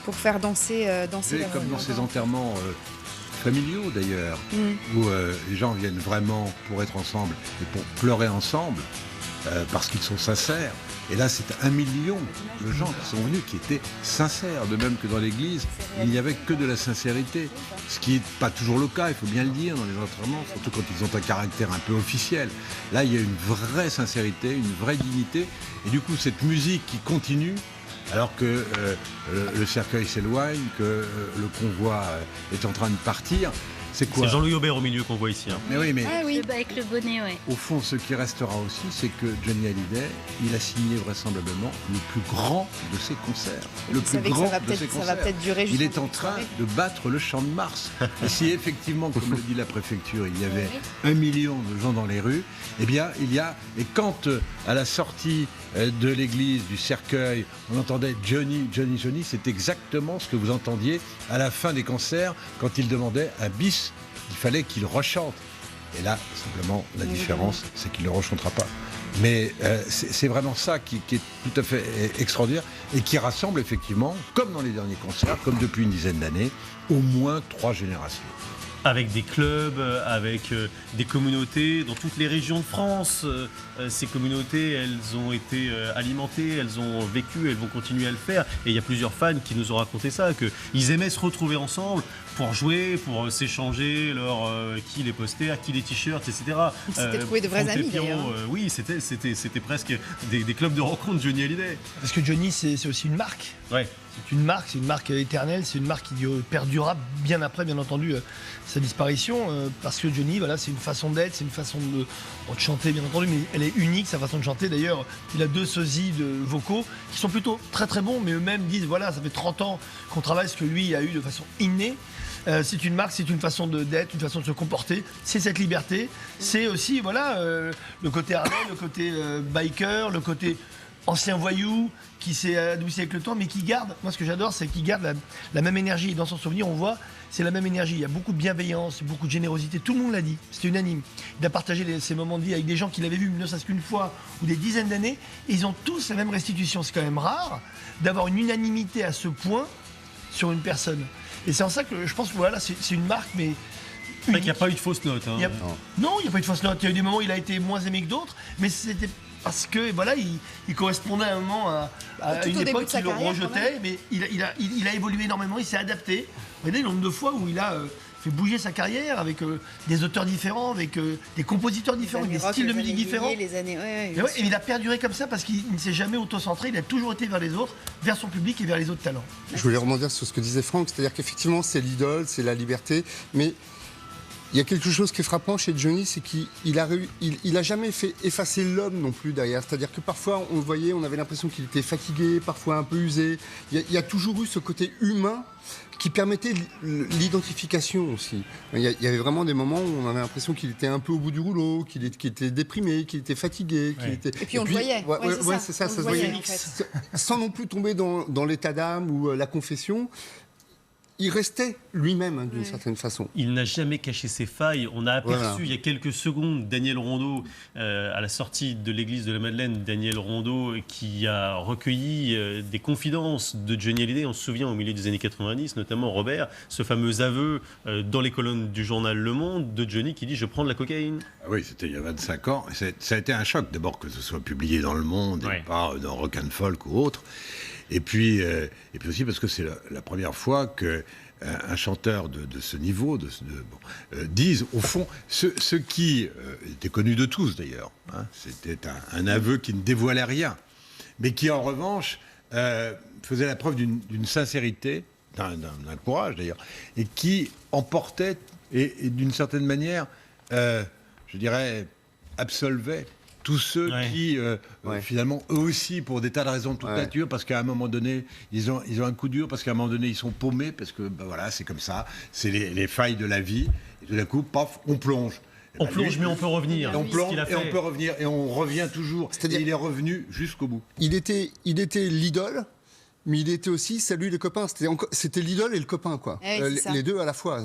pour faire danser comme dans ces enterrements familiaux d'ailleurs, où les gens viennent vraiment pour être ensemble et pour pleurer ensemble, parce qu'ils sont sincères. Et là, c'est 1 million de gens qui sont venus, qui étaient sincères. De même que dans l'église, il n'y avait que de la sincérité. Ce qui n'est pas toujours le cas, il faut bien le dire, dans les enterrements, surtout quand ils ont un caractère un peu officiel. Là, il y a une vraie sincérité, une vraie dignité. Et du coup, cette musique qui continue, alors que le cercueil s'éloigne, que le convoi est en train de partir. C'est quoi ? C'est Jean-Louis Aubert au milieu qu'on voit ici. Hein. Mais oui, mais Avec le bonnet, ouais. au fond, ce qui restera aussi, c'est que Johnny Hallyday, il a signé vraisemblablement le plus grand de ses concerts. Le plus grand de ses concerts. Ça va peut-être durer Il est en train de battre le Champ de Mars. Et si effectivement, comme le dit la préfecture, il y avait 1 million de gens dans les rues, eh bien, il y a... Et quand, à la sortie de l'église, du cercueil, on entendait Johnny, Johnny, Johnny, c'est exactement ce que vous entendiez à la fin des concerts, quand il demandait à bis, il fallait qu'il rechante. Et là, simplement, la différence, c'est qu'il ne le rechantera pas. Mais c'est vraiment ça qui est tout à fait extraordinaire et qui rassemble effectivement, comme dans les derniers concerts, comme depuis une dizaine d'années, au moins 3 générations. Avec des clubs, avec des communautés dans toutes les régions de France. Ces communautés, elles ont été alimentées, elles ont vécu, elles vont continuer à le faire. Et il y a plusieurs fans qui nous ont raconté ça, qu'ils aimaient se retrouver ensemble pour jouer, pour s'échanger leur qui les posters, qui les t-shirts, etc. C'était trouvé de vrais amis d'ailleurs. Oui, c'était presque des clubs de rencontre Johnny Hallyday. Parce que Johnny, c'est aussi une marque. Ouais. C'est une marque éternelle, c'est une marque qui perdurera bien après, bien entendu, sa disparition. Parce que Johnny, voilà, c'est une façon d'être, c'est une façon de chanter, bien entendu, mais elle est unique, sa façon de chanter. D'ailleurs, il a 2 sosies de vocaux qui sont plutôt très très bons, mais eux-mêmes disent, voilà, ça fait 30 ans qu'on travaille ce que lui a eu de façon innée. C'est une marque, c'est une façon d'être, une façon de se comporter, c'est cette liberté. C'est aussi, voilà, le côté Harley, le côté biker, le côté ancien voyou qui s'est adouci avec le temps, mais qui garde, moi ce que j'adore, c'est qu'il garde la même énergie. Et dans son souvenir, on voit, c'est la même énergie. Il y a beaucoup de bienveillance, beaucoup de générosité. Tout le monde l'a dit, c'était unanime. Il a partagé ces moments de vie avec des gens qu'il avait vus ne serait-ce qu'une fois ou des dizaines d'années, et ils ont tous la même restitution. C'est quand même rare d'avoir une unanimité à ce point sur une personne. Et c'est en ça que je pense que voilà, c'est une marque, mais... C'est vrai qu'il n'y a pas eu de fausse note. Hein. Non, il n'y a pas eu de fausse note. Il y a eu des moments où il a été moins aimé que d'autres, mais c'était parce que voilà, il correspondait à un moment à une époque qui le rejetait, mais il a évolué énormément, il s'est adapté. Vous voyez le nombre de fois où il a fait bouger sa carrière avec des auteurs différents, avec des compositeurs différents, avec des styles de musique différents. Et il a perduré comme ça parce qu'il ne s'est jamais auto-centré, il a toujours été vers les autres, vers son public et vers les autres talents. Je voulais rebondir sur ce que disait Franck, c'est-à-dire qu'effectivement c'est l'idole, c'est la liberté, mais il y a quelque chose qui est frappant chez Johnny, c'est qu'il a jamais fait effacer l'homme non plus derrière. C'est-à-dire que parfois, on le voyait, on avait l'impression qu'il était fatigué, parfois un peu usé. Il y a toujours eu ce côté humain qui permettait l'identification aussi. Il y avait vraiment des moments où on avait l'impression qu'il était un peu au bout du rouleau, qu'il était déprimé, qu'il était fatigué. Et puis on le voyait. C'est ça, ça se voyait. En fait. Sans non plus tomber dans l'état d'âme ou la confession. Il restait lui-même d'une certaine façon. Il n'a jamais caché ses failles. On a aperçu il y a quelques secondes Daniel Rondeau à la sortie de l'église de la Madeleine. Daniel Rondeau qui a recueilli des confidences de Johnny Hallyday. On se souvient au milieu des années 90, notamment Robert, ce fameux aveu dans les colonnes du journal Le Monde de Johnny qui dit « Je prends de la cocaïne ». Oui, c'était il y a 25 ans. Ça a été un choc d'abord que ce soit publié dans Le Monde et pas dans Rock and Folk ou autre. Et puis aussi parce que c'est la première fois qu'un chanteur de ce niveau dise, au fond, ce qui était connu de tous d'ailleurs, hein, c'était un aveu qui ne dévoilait rien, mais qui en revanche faisait la preuve d'une sincérité, d'un courage d'ailleurs, et qui emportait et d'une certaine manière, je dirais, absolvait tous ceux qui, finalement, eux aussi, pour des tas de raisons de toute nature, parce qu'à un moment donné, ils ont un coup dur, parce qu'à un moment donné, ils sont paumés, parce que, voilà, c'est comme ça, c'est les failles de la vie, et tout d'un coup, paf, on plonge. On plonge, mais on peut revenir. Et on plonge, et on peut revenir, et on revient toujours. C'est-à-dire, il est revenu jusqu'au bout. Il était l'idole, Mais il était aussi Salut les copains. C'était l'idole et le copain, quoi. Les deux à la fois.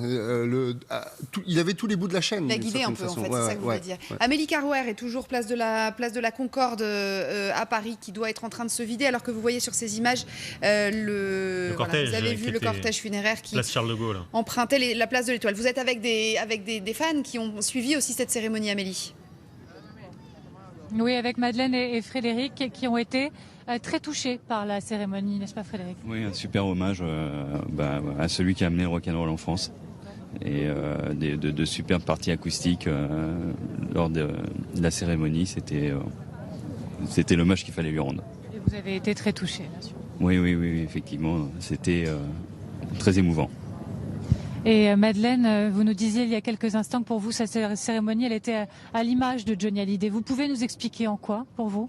Il avait tous les bouts de la chaîne. Il a guidé un peu, en fait, c'est ça que vous voulez dire. Amélie Carrouer est toujours place de la Concorde à Paris, qui doit être en train de se vider, alors que vous voyez sur ces images le cortège. Vous avez vu le cortège funéraire qui place Charles de Gaulle. Empruntait la place de l'Étoile. Vous êtes avec des fans qui ont suivi aussi cette cérémonie, Amélie. Oui, avec Madeleine et Frédéric, qui ont été très touchés par la cérémonie, n'est-ce pas Frédéric? Oui, un super hommage à celui qui a amené le rock'n'roll en France. Et de superbes parties acoustiques lors de la cérémonie, c'était l'hommage qu'il fallait lui rendre. Et vous avez été très touchés, bien sûr. Oui, effectivement, c'était très émouvant. Et Madeleine, vous nous disiez il y a quelques instants que pour vous, cette cérémonie, elle était à l'image de Johnny Hallyday. Vous pouvez nous expliquer en quoi, pour vous?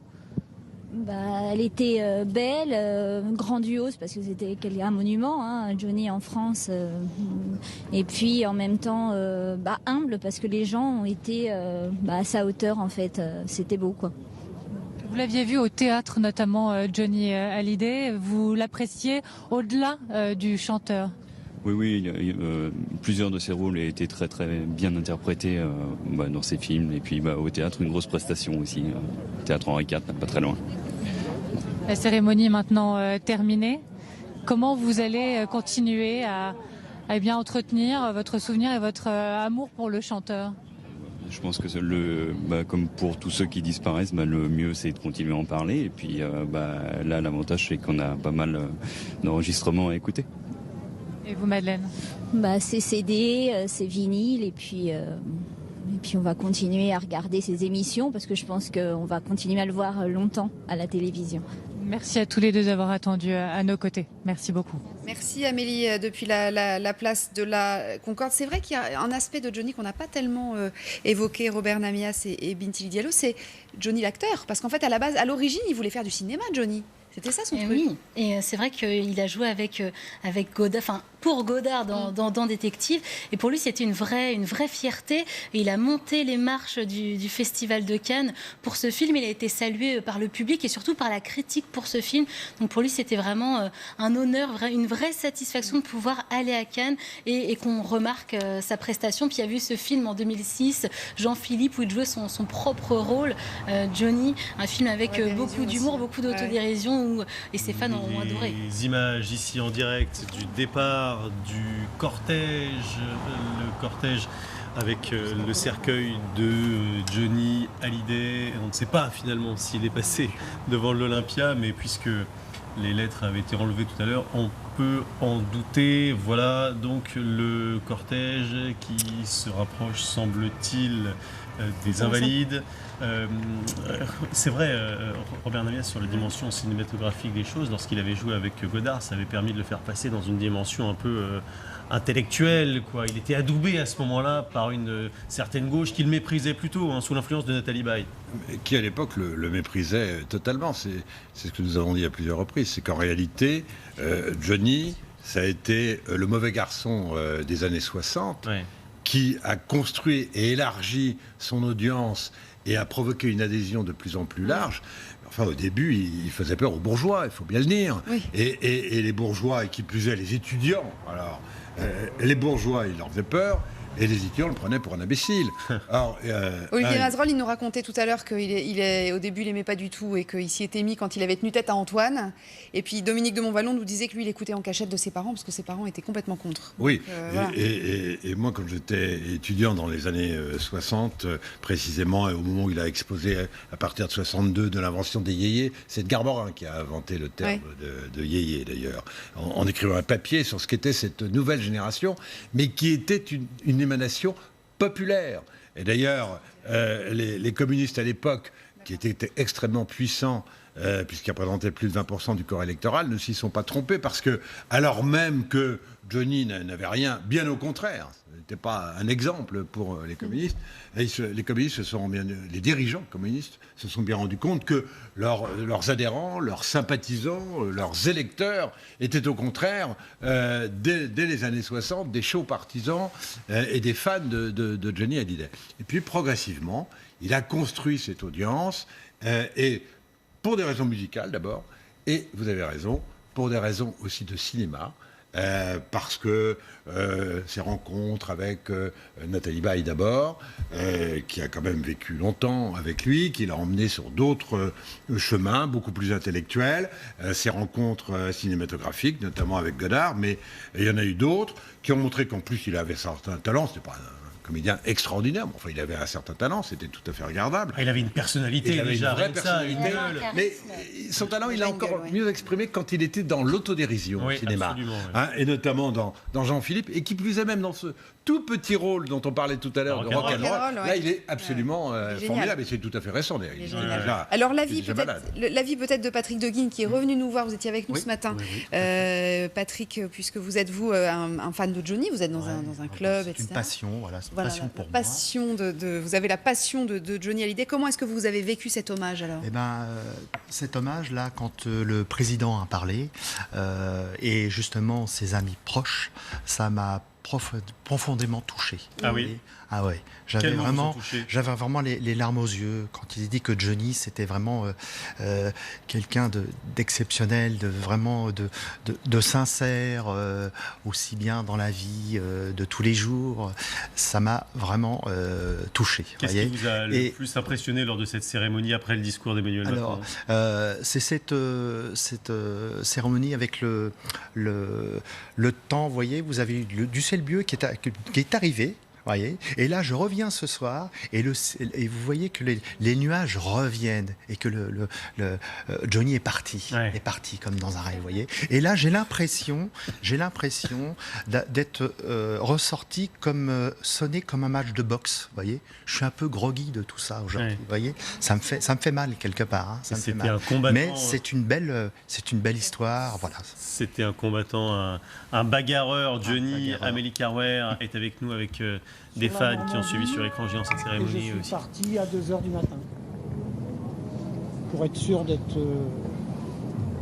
Elle était belle, grandiose, parce que c'était un monument, hein, Johnny en France. Et puis en même temps humble, parce que les gens ont été à sa hauteur, en fait. C'était beau, quoi. Vous l'aviez vu au théâtre, notamment Johnny Hallyday. Vous l'appréciez au-delà du chanteur? Oui, plusieurs de ses rôles étaient très très bien interprétés dans ses films. Et puis au théâtre, une grosse prestation aussi. Théâtre Henri IV, pas très loin. La cérémonie est maintenant terminée. Comment vous allez continuer à bien entretenir votre souvenir et votre amour pour le chanteur? Je pense que comme pour tous ceux qui disparaissent, le mieux c'est de continuer à en parler. Et puis là, l'avantage c'est qu'on a pas mal d'enregistrements à écouter. Et vous, Madeleine? C'est CD, c'est vinyle, et puis on va continuer à regarder ces émissions, parce que je pense qu'on va continuer à le voir longtemps à la télévision. Merci à tous les deux d'avoir attendu à nos côtés. Merci beaucoup. Merci Amélie, depuis la place de la Concorde. C'est vrai qu'il y a un aspect de Johnny qu'on n'a pas tellement évoqué, Robert Namias et Binti Diallo, c'est Johnny l'acteur. Parce qu'en fait, à l'origine, il voulait faire du cinéma, Johnny. C'était ça son truc. Oui, et c'est vrai qu'il a joué avec Godard, pour Godard dans Détective. Et pour lui, c'était une vraie fierté. Et il a monté les marches du Festival de Cannes pour ce film. Il a été salué par le public et surtout par la critique pour ce film. Donc pour lui, c'était vraiment un honneur, une vraie satisfaction de pouvoir aller à Cannes et qu'on remarque sa prestation. Puis il y a vu ce film en 2006, Jean-Philippe, où il jouait son propre rôle, Johnny. Un film avec beaucoup d'humour, beaucoup d'autodérision. Et ses fans ont adoré. Les images ici en direct du départ du cortège, le cortège avec le cercueil de Johnny Hallyday. On ne sait pas finalement s'il est passé devant l'Olympia, mais puisque les lettres avaient été enlevées tout à l'heure, on peut en douter. Voilà donc le cortège qui se rapproche, semble-t-il, des Invalides. C'est vrai, Robert Namias, sur la dimension cinématographique des choses, lorsqu'il avait joué avec Godard, ça avait permis de le faire passer dans une dimension un peu intellectuelle, quoi. Il était adoubé à ce moment-là par une certaine gauche qu'il méprisait plutôt, sous l'influence de Nathalie Baye. Qui à l'époque le méprisait totalement. C'est ce que nous avons dit à plusieurs reprises. C'est qu'en réalité, Johnny, ça a été le mauvais garçon des années 60, qui a construit et élargi son audience et a provoqué une adhésion de plus en plus large. Enfin, au début, il faisait peur aux bourgeois, il faut bien le dire. Oui. Et les bourgeois, et qui plus est les étudiants, alors les bourgeois, il leur faisait peur, et les étudiants le prenaient pour un imbécile. Alors, Olivier Mazerolles, il nous racontait tout à l'heure qu'au début, il n'aimait pas du tout et qu'il s'y était mis quand il avait tenu tête à Antoine. Et puis Dominique de Montvalon nous disait que lui, il écoutait en cachette de ses parents parce que ses parents étaient complètement contre. Oui, voilà. et moi, quand j'étais étudiant dans les années 60, précisément, au moment où il a exposé à partir de 62 de l'invention des yéyés, c'est Edgar Morin qui a inventé le terme de yéyé, d'ailleurs, en écrivant un papier sur ce qu'était cette nouvelle génération, mais qui était une émanation populaire. Et d'ailleurs, les communistes à l'époque, qui étaient extrêmement puissants, puisqu'ils représentaient plus de 20% du corps électoral, ne s'y sont pas trompés, parce que, alors même que Johnny n'avait rien, bien au contraire, ce n'était pas un exemple pour les communistes, et les dirigeants communistes se sont bien rendus compte que leurs adhérents, leurs sympathisants, leurs électeurs étaient au contraire, dès les années 60, des chauds partisans et des fans de Johnny Hallyday. Et puis progressivement, il a construit cette audience, et pour des raisons musicales d'abord, et vous avez raison, pour des raisons aussi de cinéma. Parce que ses rencontres avec Nathalie Baye d'abord, qui a quand même vécu longtemps avec lui, qui l'a emmené sur d'autres chemins beaucoup plus intellectuels, ses rencontres cinématographiques, notamment avec Godard, mais il y en a eu d'autres qui ont montré qu'en plus il avait certains talents. C'était pas comédien extraordinaire, mais enfin il avait un certain talent, c'était tout à fait regardable. Il avait une personnalité, il avait déjà, une vraie personnalité, mais son talent il l'a encore mieux exprimé quand il était dans l'autodérision au cinéma, et notamment dans Jean-Philippe, et qui plus est même dans ce tout petit rôle dont on parlait tout à l'heure de rock'n'roll, là il est absolument formidable, et c'est tout à fait récent d'ailleurs. Alors l'avis peut-être de Patrick Deguine qui est revenu nous voir, vous étiez avec nous ce matin. Patrick, puisque vous êtes un fan de Johnny, vous êtes dans un club, etc. C'est une passion, voilà. Passion pour moi. Vous avez la passion de Johnny Hallyday. Comment est-ce que vous avez vécu cet hommage alors ? Cet hommage-là, quand le président a parlé, et justement ses amis proches, ça m'a profondément touché. Ah oui. Ah ouais. J'avais vraiment les larmes aux yeux quand il dit que Johnny c'était vraiment quelqu'un d'exceptionnel, de sincère, aussi bien dans la vie de tous les jours. Ça m'a vraiment touché. Qu'est-ce qui vous a le plus impressionné lors de cette cérémonie après le discours d'Emmanuel Macron ? C'est cette cérémonie avec le temps. Vous voyez, vous avez eu du ciel bleu qui est arrivé. Voyez, et là, je reviens ce soir, et vous voyez que les nuages reviennent, et que Johnny est parti comme dans un rêve, vous voyez. Et là, j'ai l'impression d'être ressorti sonné comme un match de boxe, vous voyez. Je suis un peu groggy de tout ça aujourd'hui, vous voyez. Ça me fait mal quelque part, ça me fait mal. Mais c'est une belle histoire, voilà. C'était un combattant, un bagarreur. Johnny, Amélie Carwer est avec nous avec des fans qui ont suivi sur écran géant cette cérémonie. Je suis parti à 2h du matin pour être sûr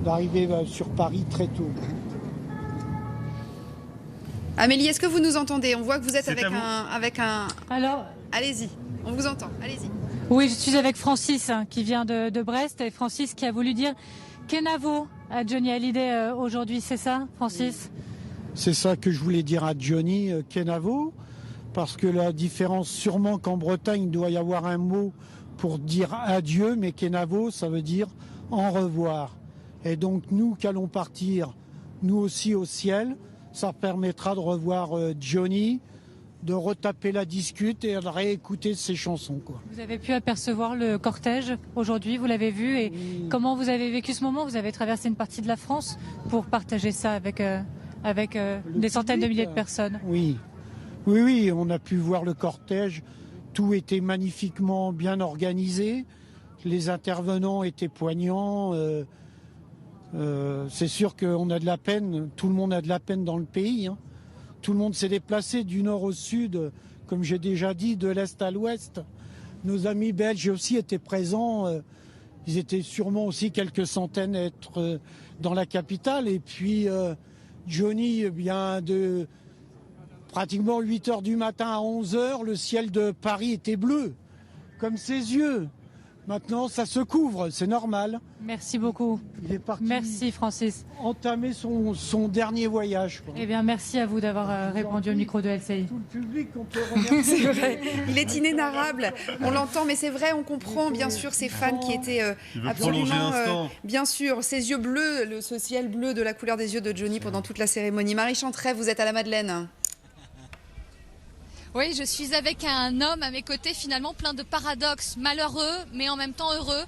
d'arriver sur Paris très tôt. Amélie, est-ce que vous nous entendez ? On voit que vous êtes avec un... Alors, allez-y, on vous entend, allez-y. Oui, je suis avec Francis qui vient de Brest, et Francis qui a voulu dire Kenavo à Johnny Hallyday aujourd'hui, c'est ça, Francis ? C'est ça que je voulais dire à Johnny, Kenavo, parce que la différence, sûrement qu'en Bretagne, il doit y avoir un mot pour dire adieu, mais Kenavo, ça veut dire au revoir. Et donc nous qui allons partir, nous aussi au ciel, ça permettra de revoir Johnny, de retaper la discute et de réécouter ses chansons, quoi. Vous avez pu apercevoir le cortège aujourd'hui, vous l'avez vu, et comment vous avez vécu ce moment ? Vous avez traversé une partie de la France pour partager ça avec des centaines de milliers de personnes. Oui, on a pu voir le cortège. Tout était magnifiquement bien organisé. Les intervenants étaient poignants. C'est sûr qu'on a de la peine. Tout le monde a de la peine dans le pays, hein. Tout le monde s'est déplacé du nord au sud, comme j'ai déjà dit, de l'est à l'ouest. Nos amis belges aussi étaient présents. Ils étaient sûrement aussi quelques centaines à être dans la capitale. Et puis Johnny, de pratiquement 8h du matin à 11h, le ciel de Paris était bleu, comme ses yeux. Maintenant, ça se couvre, c'est normal. Merci beaucoup. Il est parti. Merci, Francis. Entamer son dernier voyage, quoi. Eh bien, merci à vous d'avoir répondu au micro de LCI. Tout le public, on peut remercier. C'est vrai, il est inénarrable. On l'entend, mais c'est vrai, on comprend bien sûr ces fans qui étaient absolument... bien sûr, ces yeux bleus, ce ciel bleu de la couleur des yeux de Johnny pendant toute la cérémonie. Marie Chantrey, vous êtes à la Madeleine. Oui, je suis avec un homme à mes côtés, finalement plein de paradoxes, malheureux, mais en même temps heureux.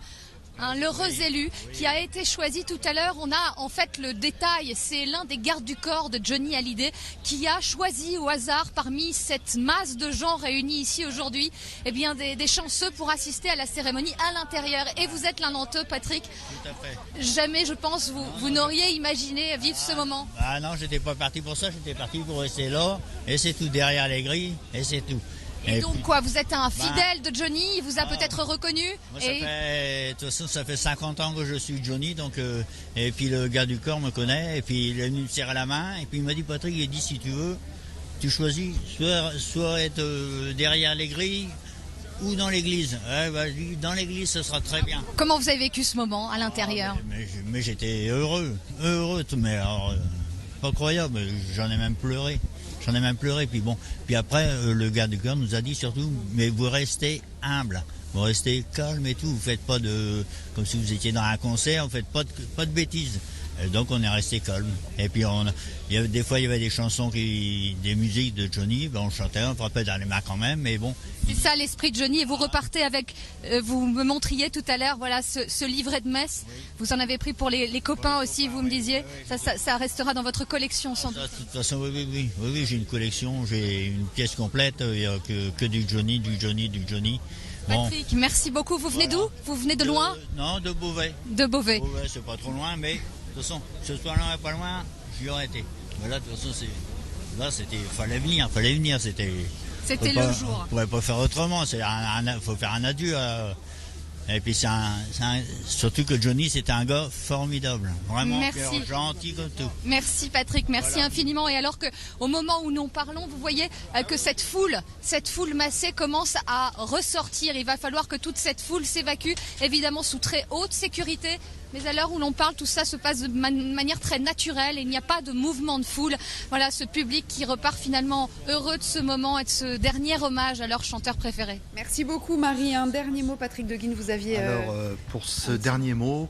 L'heureux élu qui a été choisi tout à l'heure. On a en fait le détail, c'est l'un des gardes du corps de Johnny Hallyday qui a choisi au hasard parmi cette masse de gens réunis ici aujourd'hui, eh bien des chanceux pour assister à la cérémonie à l'intérieur. Et vous êtes l'un d'entre eux, Patrick. Tout à fait. Jamais, je pense, vous n'auriez imaginé vivre ce moment. Ah non, j'étais pas parti pour ça, j'étais parti pour rester là, et c'est tout, derrière les grilles, et c'est tout. Et donc puis, quoi, vous êtes un fidèle de Johnny, il vous a peut-être reconnu? Moi, de toute façon, ça fait 50 ans que je suis Johnny, donc, et puis le gars du corps me connaît, et puis il est venu me serrer la main, et puis il m'a dit, Patrick, il dit, si tu veux, tu choisis, soit être derrière les grilles, ou dans l'église. Dans l'église, ce sera très bien. Comment vous avez vécu ce moment à l'intérieur? Mais j'étais heureux, mais alors, pas croyable, j'en ai même pleuré. Puis après, le garde du corps nous a dit surtout, mais vous restez humble, vous restez calme et tout, vous faites pas comme si vous étiez dans un concert, vous faites pas de bêtises. Et donc on est resté calme. Et puis des fois il y avait des chansons, des musiques de Johnny, on chantait, on frappait dans les mains quand même, mais bon. C'est ça l'esprit de Johnny, et vous repartez avec, vous me montriez tout à l'heure, voilà, ce livret de messe. Oui. Vous en avez pris pour les copains aussi, vous me disiez. Ça restera dans votre collection sans doute. De toute façon, oui, j'ai une collection, j'ai une pièce complète, il n'y a que du Johnny. Bon. Patrick, merci beaucoup. Vous venez d'où? Vous venez de loin? Non, de Beauvais. De Beauvais. Beauvais, c'est pas trop loin, mais de toute façon, ce soit loin ou pas loin, j'y aurais été. Mais là, de toute façon, fallait venir, c'était le jour. On ne pouvait pas faire autrement, faut faire un adieu. Et puis surtout que Johnny, c'était un gars formidable, vraiment gentil comme tout. Merci Patrick, merci infiniment. Et alors qu'au moment où nous parlons, vous voyez que cette foule massée commence à ressortir. Il va falloir que toute cette foule s'évacue, évidemment sous très haute sécurité. Mais à l'heure où l'on parle, tout ça se passe de manière très naturelle et il n'y a pas de mouvement de foule. Voilà, ce public qui repart finalement heureux de ce moment et de ce dernier hommage à leur chanteur préféré. Merci beaucoup Marie. Un dernier mot, Patrick Deguine, vous aviez... Alors, pour ce dernier mot,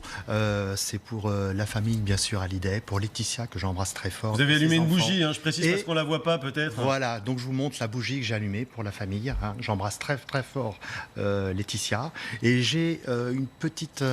c'est pour la famille, bien sûr, Hallyday, pour Laetitia, que j'embrasse très fort. Vous avez allumé une bougie, je précise, parce qu'on ne la voit pas peut-être. Voilà, donc je vous montre la bougie que j'ai allumée pour la famille. J'embrasse très, très fort Laetitia. Et j'ai une petite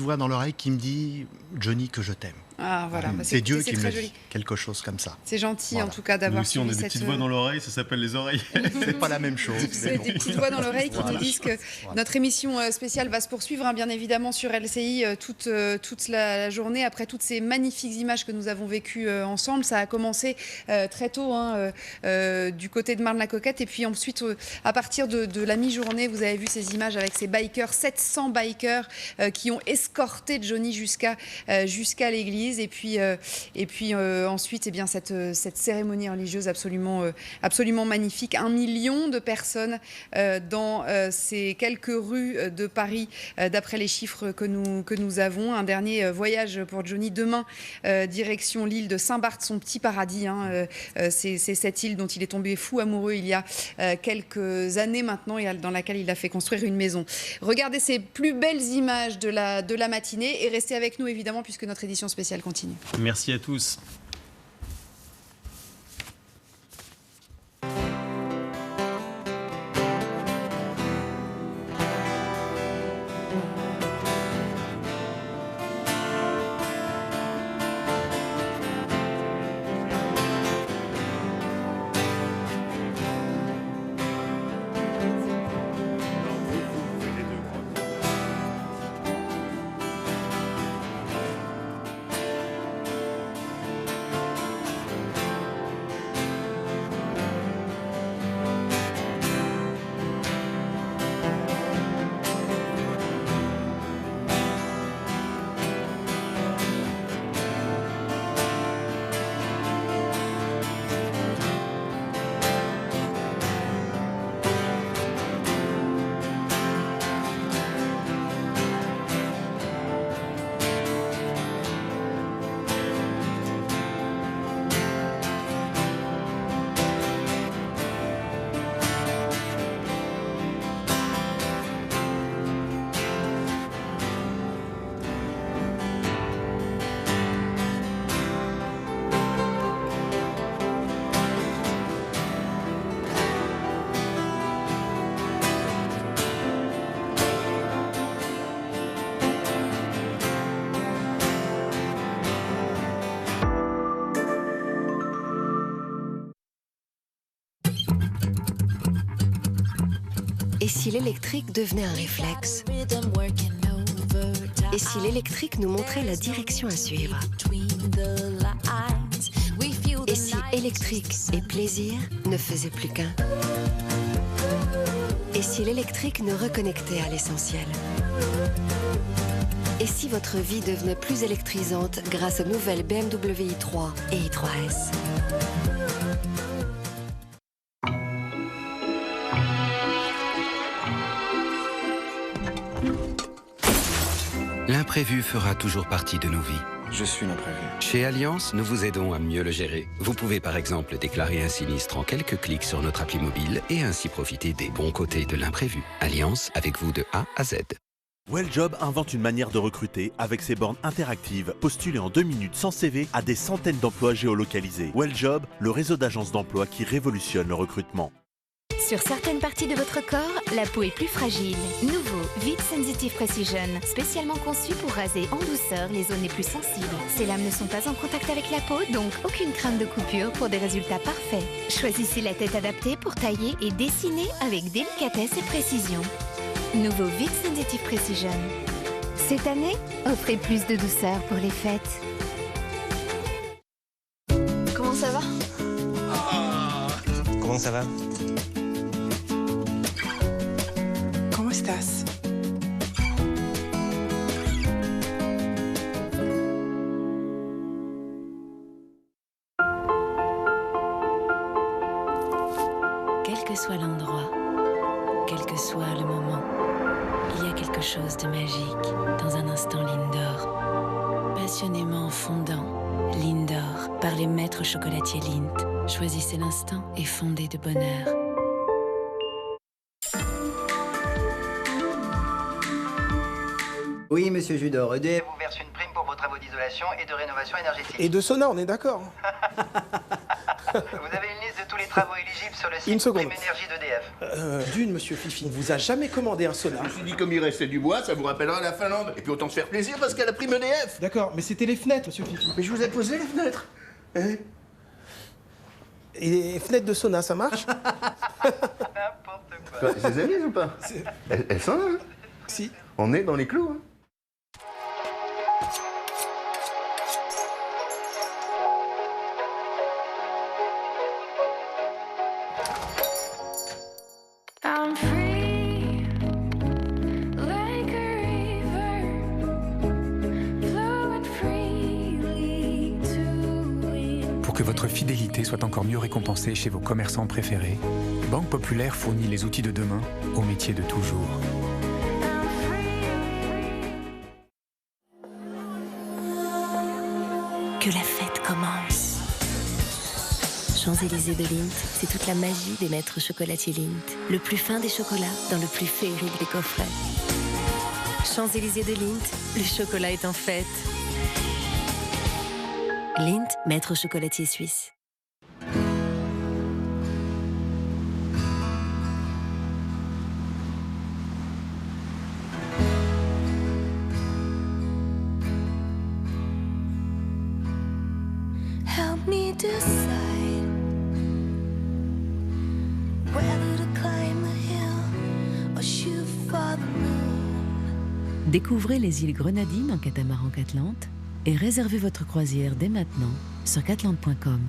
voix dans l'oreille qui me dit Johnny, que je t'aime. Ah voilà, c'est Dieu qui me dit quelque chose comme ça. C'est gentil en tout cas d'avoir suivi cette... Nous aussi on a des petites voix dans l'oreille, ça s'appelle les oreilles. C'est pas la même chose. C'est des petites voix dans l'oreille qui nous disent que notre émission spéciale va se poursuivre bien évidemment sur LCI toute la journée après toutes ces magnifiques images que nous avons vécues ensemble. Ça a commencé très tôt du côté de Marne-la-Coquette et puis ensuite à partir de la mi-journée vous avez vu ces images avec ces bikers, 700 bikers qui ont escorté Johnny jusqu'à l'église. Et puis ensuite, cette cérémonie religieuse absolument magnifique. 1 million de personnes dans ces quelques rues de Paris, d'après les chiffres que nous avons. Un dernier voyage pour Johnny demain, direction l'île de Saint-Barth, son petit paradis. C'est cette île dont il est tombé fou amoureux il y a quelques années maintenant et dans laquelle il a fait construire une maison. Regardez ces plus belles images de la matinée et restez avec nous évidemment puisque notre édition spéciale continue. Merci à tous. Et si l'électrique devenait un réflexe? Et si l'électrique nous montrait la direction à suivre? Et si électrique et plaisir ne faisaient plus qu'un? Et si l'électrique nous reconnectait à l'essentiel? Et si votre vie devenait plus électrisante grâce aux nouvelles BMW i3 et i3S? L'imprévu fera toujours partie de nos vies. Je suis l'imprévu. Chez Allianz, nous vous aidons à mieux le gérer. Vous pouvez par exemple déclarer un sinistre en quelques clics sur notre appli mobile et ainsi profiter des bons côtés de l'imprévu. Allianz, avec vous de A à Z. Welljob invente une manière de recruter avec ses bornes interactives. Postulez en 2 minutes sans CV à des centaines d'emplois géolocalisés. Welljob, le réseau d'agences d'emploi qui révolutionne le recrutement. Sur certaines parties de votre corps, la peau est plus fragile. Nouveau Vit Sensitive Precision, spécialement conçu pour raser en douceur les zones les plus sensibles. Ces lames ne sont pas en contact avec la peau, donc aucune crainte de coupure pour des résultats parfaits. Choisissez la tête adaptée pour tailler et dessiner avec délicatesse et précision. Nouveau Vit Sensitive Precision. Cette année, offrez plus de douceur pour les fêtes. Comment ça va? Comment ça va? ¿Cómo estás? Quel que soit l'endroit, quel que soit le moment, il y a quelque chose de magique dans un instant Lindor. Passionnément fondant, Lindor, par les maîtres chocolatiers Lindt. Choisissez l'instant et fondez de bonheur. Oui, monsieur Judor, EDF vous verse une prime pour vos travaux d'isolation et de rénovation énergétique. Et de sauna, on est d'accord. Vous avez une liste de tous les travaux éligibles sur le Une site seconde. Prime Énergie d'EDF. D'une, monsieur Fifi, on vous a jamais commandé un sauna. Je me suis dit, comme il restait du bois, ça vous rappellera la Finlande. Et puis autant se faire plaisir parce qu'elle a pris EDF. D'accord, mais c'était les fenêtres, monsieur Fifi. Mais je vous ai posé les fenêtres. Hein? Et les fenêtres de sauna, ça marche? Quoi, je les ai mises ou pas? Elles sont là, hein? Si. On est dans les clous, hein? I'm free, like a river, flowing freely to wind. Pour que votre fidélité soit encore mieux récompensée chez vos commerçants préférés, Banque Populaire fournit les outils de demain au métier de toujours. Que la fête commence. Champs-Élysées de Lindt, c'est toute la magie des maîtres chocolatiers Lindt. Le plus fin des chocolats dans le plus féerique des coffrets. Champs-Élysées de Lindt, le chocolat est en fête. Lindt, maître chocolatier suisse. Help me decide whether to climb the hill or shoot for the moon. Découvrez les îles Grenadines en catamaran Catlante et réservez votre croisière dès maintenant sur catlante.com.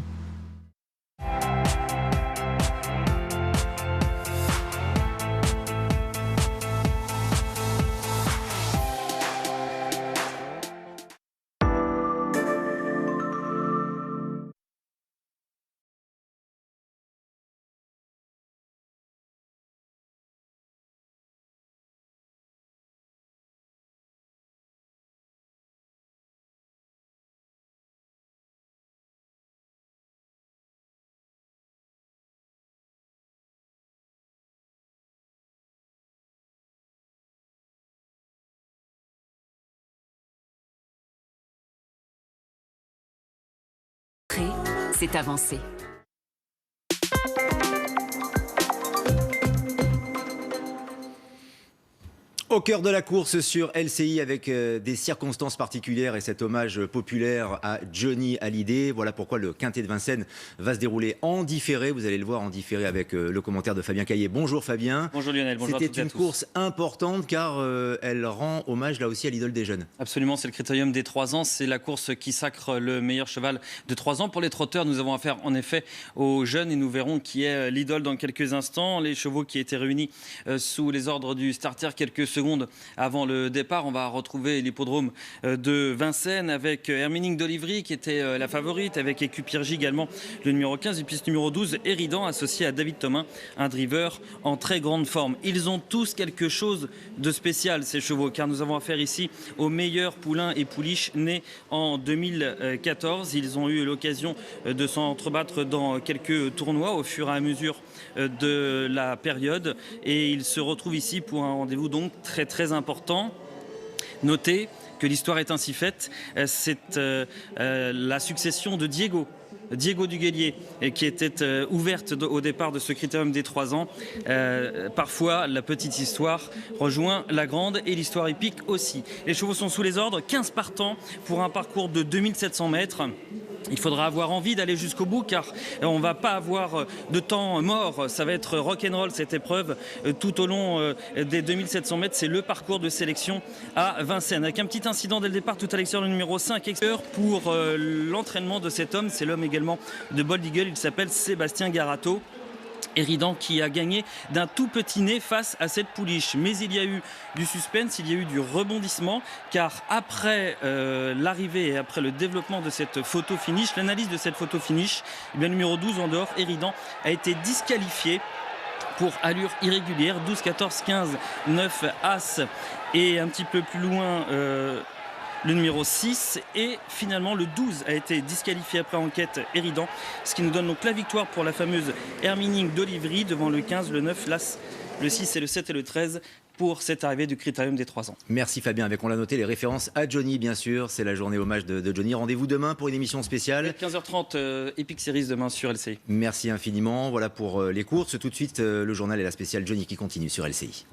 C'est avancé. Au cœur de la course sur LCI avec des circonstances particulières et cet hommage populaire à Johnny Hallyday. Voilà pourquoi le Quintet de Vincennes va se dérouler en différé. Vous allez le voir en différé avec le commentaire de Fabien Caillet. Bonjour Fabien. Bonjour Lionel, bonjour à toutes et à tous. C'était une course importante car elle rend hommage là aussi à l'idole des jeunes. Absolument, c'est le critérium des 3 ans. C'est la course qui sacre le meilleur cheval de 3 ans. Pour les trotteurs, nous avons affaire en effet aux jeunes et nous verrons qui est l'idole dans quelques instants. Les chevaux qui étaient réunis sous les ordres du starter quelques secondes secondes avant le départ. On va retrouver l'hippodrome de Vincennes avec Hermining d'Olivry qui était la favorite, avec Écupiergie également le numéro 15 et puis ce numéro 12 Éridan associé à David Thomin, un driver en très grande forme. Ils ont tous quelque chose de spécial ces chevaux car nous avons affaire ici aux meilleurs poulains et pouliches nés en 2014. Ils ont eu l'occasion de s'entrebattre dans quelques tournois au fur et à mesure de la période et ils se retrouvent ici pour un rendez-vous donc très très important. Notez que l'histoire est ainsi faite, c'est la succession de Diego Duguelier qui était ouverte au départ de ce critérium des 3 ans. Parfois, la petite histoire rejoint la grande et l'histoire épique aussi. Les chevaux sont sous les ordres, 15 partants pour un parcours de 2700 mètres. Il faudra avoir envie d'aller jusqu'au bout car on ne va pas avoir de temps mort. Ça va être rock'n'roll cette épreuve tout au long des 2700 mètres. C'est le parcours de sélection à Vincennes. Avec un petit incident dès le départ tout à l'extérieur, le numéro 5 expert pour l'entraînement de cet homme. C'est l'homme également de Bold Eagle. Il s'appelle Sébastien Garato. Éridan qui a gagné d'un tout petit nez face à cette pouliche. Mais il y a eu du suspense, il y a eu du rebondissement, car après l'arrivée et après le développement de cette photo finish, l'analyse de cette photo finish, le numéro 12 en dehors, Éridan, a été disqualifié pour allure irrégulière, 12, 14, 15, 9, As et un petit peu plus loin le numéro 6 et finalement le 12 a été disqualifié après enquête Éridan, ce qui nous donne donc la victoire pour la fameuse Hermining d'Olivry devant le 15, le 9, l'As, le 6 et le 7 et le 13 pour cette arrivée du critérium des 3 ans. Merci Fabien, avec on l'a noté les références à Johnny bien sûr, c'est la journée hommage de Johnny. Rendez-vous demain pour une émission spéciale. 15h30, Epic Series demain sur LCI. Merci infiniment, voilà pour les courses. Tout de suite le journal et la spéciale Johnny qui continue sur LCI.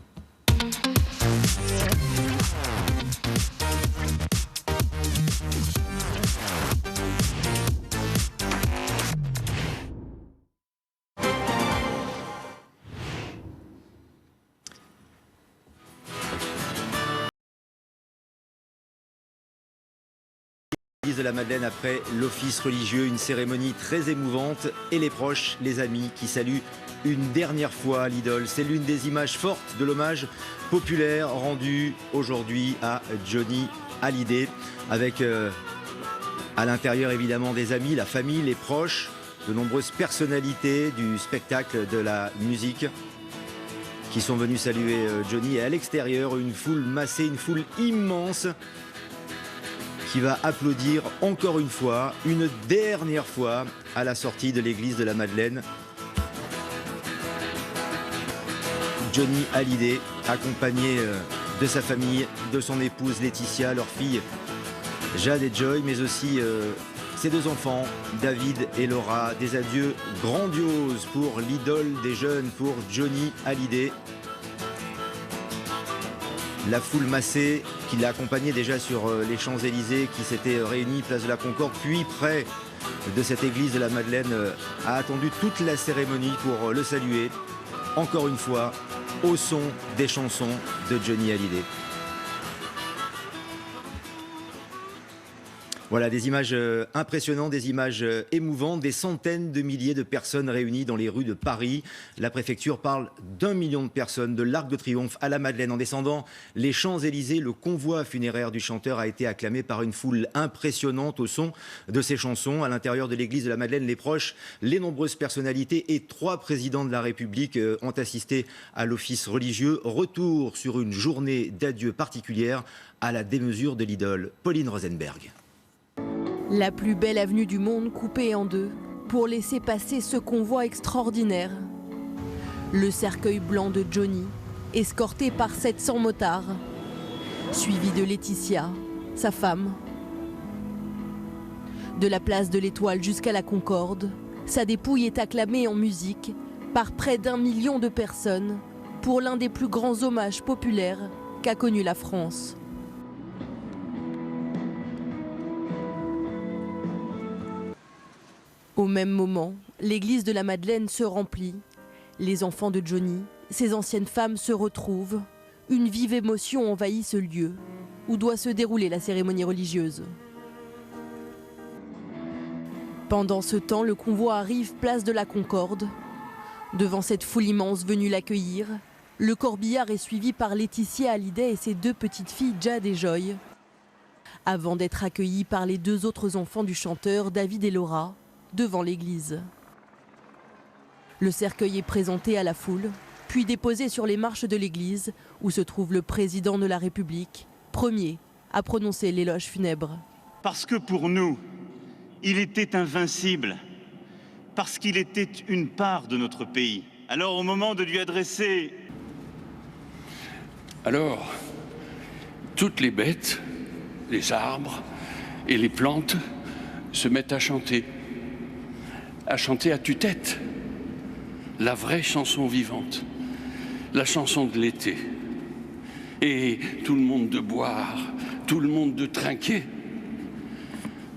De la Madeleine après l'office religieux, une cérémonie très émouvante et les proches, les amis qui saluent une dernière fois l'idole. C'est l'une des images fortes de l'hommage populaire rendu aujourd'hui à Johnny Hallyday avec à l'intérieur évidemment des amis, la famille, les proches, de nombreuses personnalités du spectacle, de la musique qui sont venus saluer Johnny et à l'extérieur une foule massée, une foule immense qui va applaudir encore une fois, une dernière fois, à la sortie de l'église de la Madeleine. Johnny Hallyday, accompagné de sa famille, de son épouse Laetitia, leur fille Jade et Joy, mais aussi ses 2 enfants, David et Laura. Des adieux grandioses pour l'idole des jeunes, pour Johnny Hallyday. La foule massée qui l'a accompagné déjà sur les Champs-Élysées, qui s'était réunie place de la Concorde, puis près de cette église de la Madeleine, a attendu toute la cérémonie pour le saluer, encore une fois, au son des chansons de Johnny Hallyday. Voilà, des images impressionnantes, des images émouvantes, des centaines de milliers de personnes réunies dans les rues de Paris. La préfecture parle d'1 million de personnes de l'Arc de Triomphe à la Madeleine. En descendant les Champs-Élysées, le convoi funéraire du chanteur a été acclamé par une foule impressionnante au son de ses chansons. À l'intérieur de l'église de la Madeleine, les proches, les nombreuses personnalités et 3 présidents de la République ont assisté à l'office religieux. Retour sur une journée d'adieu particulière à la démesure de l'idole. Pauline Rosenberg. La plus belle avenue du monde coupée en 2 pour laisser passer ce convoi extraordinaire. Le cercueil blanc de Johnny, escorté par 700 motards, suivi de Laetitia, sa femme. De la place de l'Étoile jusqu'à la Concorde, sa dépouille est acclamée en musique par près d'1 million de personnes pour l'un des plus grands hommages populaires qu'a connu la France. Au même moment, l'église de la Madeleine se remplit. Les enfants de Johnny, ses anciennes femmes se retrouvent. Une vive émotion envahit ce lieu où doit se dérouler la cérémonie religieuse. Pendant ce temps, le convoi arrive place de la Concorde. Devant cette foule immense venue l'accueillir, Le corbillard est suivi par Laetitia Hallyday et ses 2 petites filles Jade et Joy, avant d'être accueilli par les 2 autres enfants du chanteur, David et Laura, devant l'église. Le cercueil est présenté à la foule, puis déposé sur les marches de l'église, où se trouve le président de la République, premier à prononcer l'éloge funèbre. Parce que pour nous, il était invincible, parce qu'il était une part de notre pays. Alors au moment de lui adresser... Alors, toutes les bêtes, les arbres et les plantes se mettent à chanter à tue-tête, la vraie chanson vivante, la chanson de l'été. Et tout le monde de boire, tout le monde de trinquer.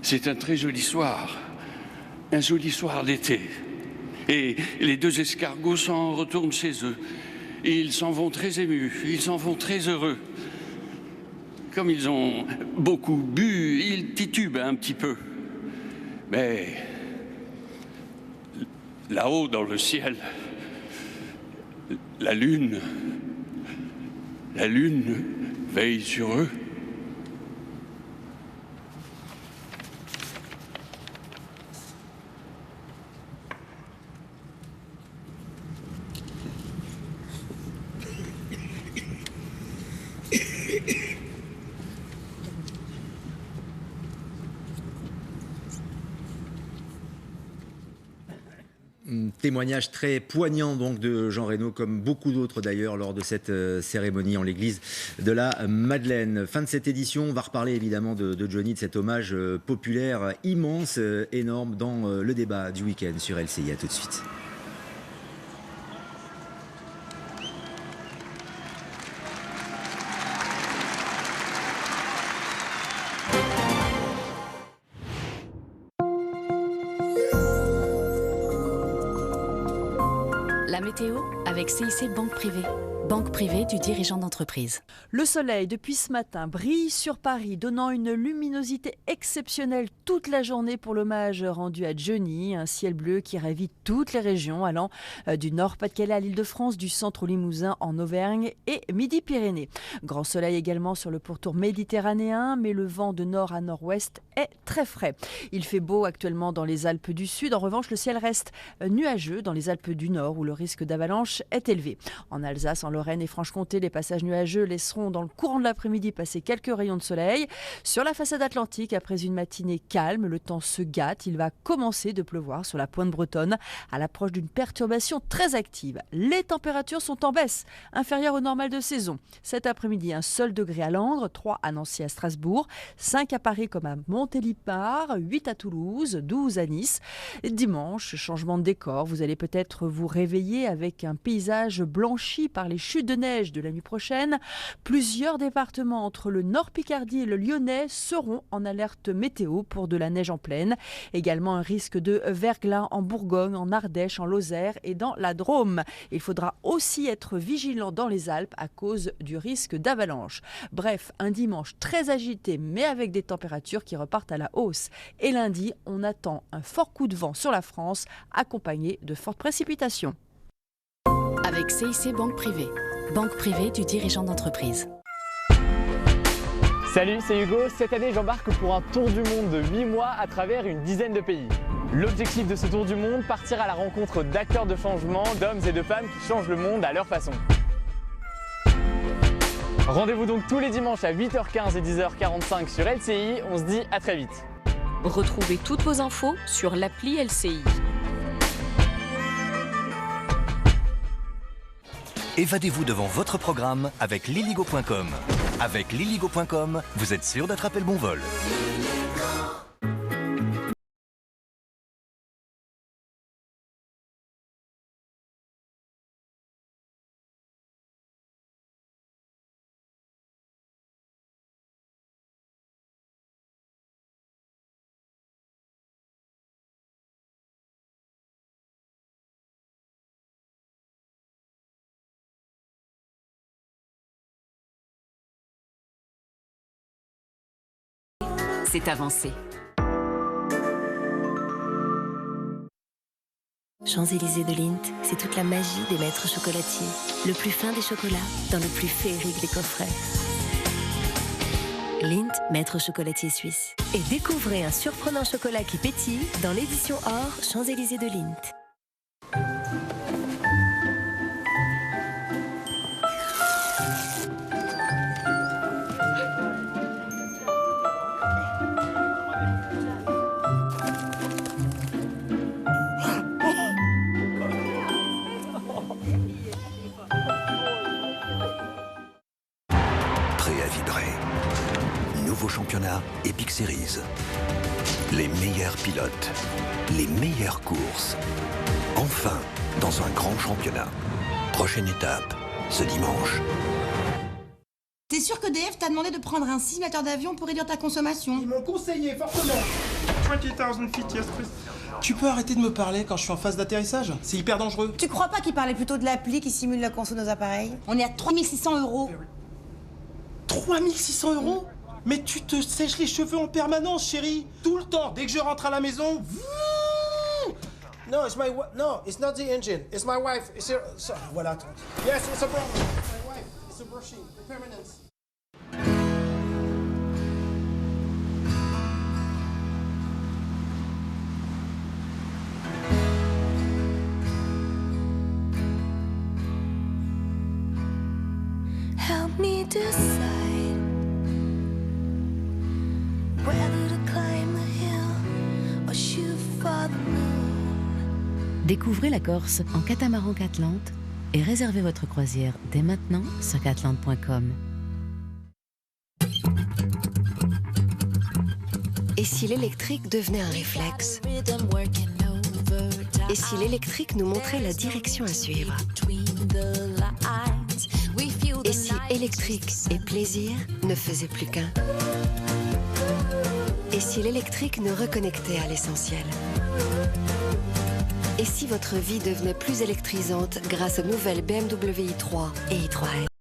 C'est un très joli soir, un joli soir d'été. Et les 2 escargots s'en retournent chez eux. Ils s'en vont très émus, ils s'en vont très heureux. Comme ils ont beaucoup bu, ils titubent un petit peu. Mais là-haut dans le ciel, la lune veille sur eux. Témoignage très poignant donc de Jean Reno, comme beaucoup d'autres d'ailleurs lors de cette cérémonie en l'église de la Madeleine. Fin de cette édition, on va reparler évidemment de Johnny, de cet hommage populaire immense, énorme dans le débat du week-end sur LCI. À tout de suite. La météo avec CIC Banque Privée. Banque privée du dirigeant d'entreprise. Le soleil, depuis ce matin, brille sur Paris, donnant une luminosité exceptionnelle toute la journée pour l'hommage rendu à Johnny. Un ciel bleu qui ravit toutes les régions, allant du Nord-Pas-de-Calais à l'Île-de-France, du centre au Limousin en Auvergne et Midi-Pyrénées. Grand soleil également sur le pourtour méditerranéen, mais le vent de nord à nord-ouest est très frais. Il fait beau actuellement dans les Alpes du Sud. En revanche, le ciel reste nuageux dans les Alpes du Nord, où le risque d'avalanche est élevé. En Alsace, en Lorraine et Franche-Comté, les passages nuageux laisseront dans le courant de l'après-midi passer quelques rayons de soleil. Sur la façade atlantique, après une matinée calme, le temps se gâte. Il va commencer de pleuvoir sur la pointe bretonne à l'approche d'une perturbation très active. Les températures sont en baisse, inférieures au normal de saison. Cet après-midi, un seul degré à Langres, 3 à Nancy, à Strasbourg, 5 à Paris comme à Montélimar, 8 à Toulouse, 12 à Nice. Dimanche, changement de décor. Vous allez peut-être vous réveiller avec un paysage blanchi par les chutes de neige de la nuit prochaine. Plusieurs départements entre le Nord Picardie et le Lyonnais seront en alerte météo pour de la neige en plaine. Également un risque de verglas en Bourgogne, en Ardèche, en Lozère et dans la Drôme. Il faudra aussi être vigilant dans les Alpes à cause du risque d'avalanche. Bref, un dimanche très agité mais avec des températures qui repartent à la hausse. Et lundi, on attend un fort coup de vent sur la France accompagné de fortes précipitations. Avec CIC Banque Privée. Banque privée du dirigeant d'entreprise. Salut, c'est Hugo. Cette année, j'embarque pour un tour du monde de 8 mois à travers une dizaine de pays. L'objectif de ce tour du monde, partir à la rencontre d'acteurs de changement, d'hommes et de femmes qui changent le monde à leur façon. Rendez-vous donc tous les dimanches à 8h15 et 10h45 sur LCI. On se dit à très vite. Retrouvez toutes vos infos sur l'appli LCI. Évadez-vous devant votre programme avec Liligo.com. Avec Liligo.com, vous êtes sûr d'attraper le bon vol. C'est avancé. Champs-Élysées de Lindt, c'est toute la magie des maîtres chocolatiers. Le plus fin des chocolats, dans le plus féerique des coffrets. Lindt, maître chocolatier suisse. Et découvrez un surprenant chocolat qui pétille dans l'édition or Champs-Élysées de Lindt. Nouveau championnat Epic Series. Les meilleurs pilotes, les meilleures courses. Enfin, dans un grand championnat. Prochaine étape, ce dimanche. T'es sûr que DF t'a demandé de prendre un simulateur d'avion pour réduire ta consommation? Ils m'ont conseillé fortement. 20,000 feet, yes, please. Tu peux arrêter de me parler quand je suis en phase d'atterrissage? C'est hyper dangereux. Tu crois pas qu'il parlait plutôt de l'appli qui simule la conso de nos appareils? On est à 3600 €. 3600 €? Mais tu te sèches les cheveux en permanence, chérie. Tout le temps. Dès que je rentre à la maison. No, it's my no, it's not the engine. It's my wife. It's her. So, voilà. Yes, it's a problem. It's my wife. It's a brushing. Permanence. Help me decide. Découvrez la Corse en catamaran qu'Atlante et réservez votre croisière dès maintenant sur catlante.com. Et si l'électrique devenait un réflexe? Et si l'électrique nous montrait la direction à suivre? Et si électrique et plaisir ne faisaient plus qu'un? Et si l'électrique nous reconnectait à l'essentiel? Et si votre vie devenait plus électrisante grâce aux nouvelles BMW i3 et i3L?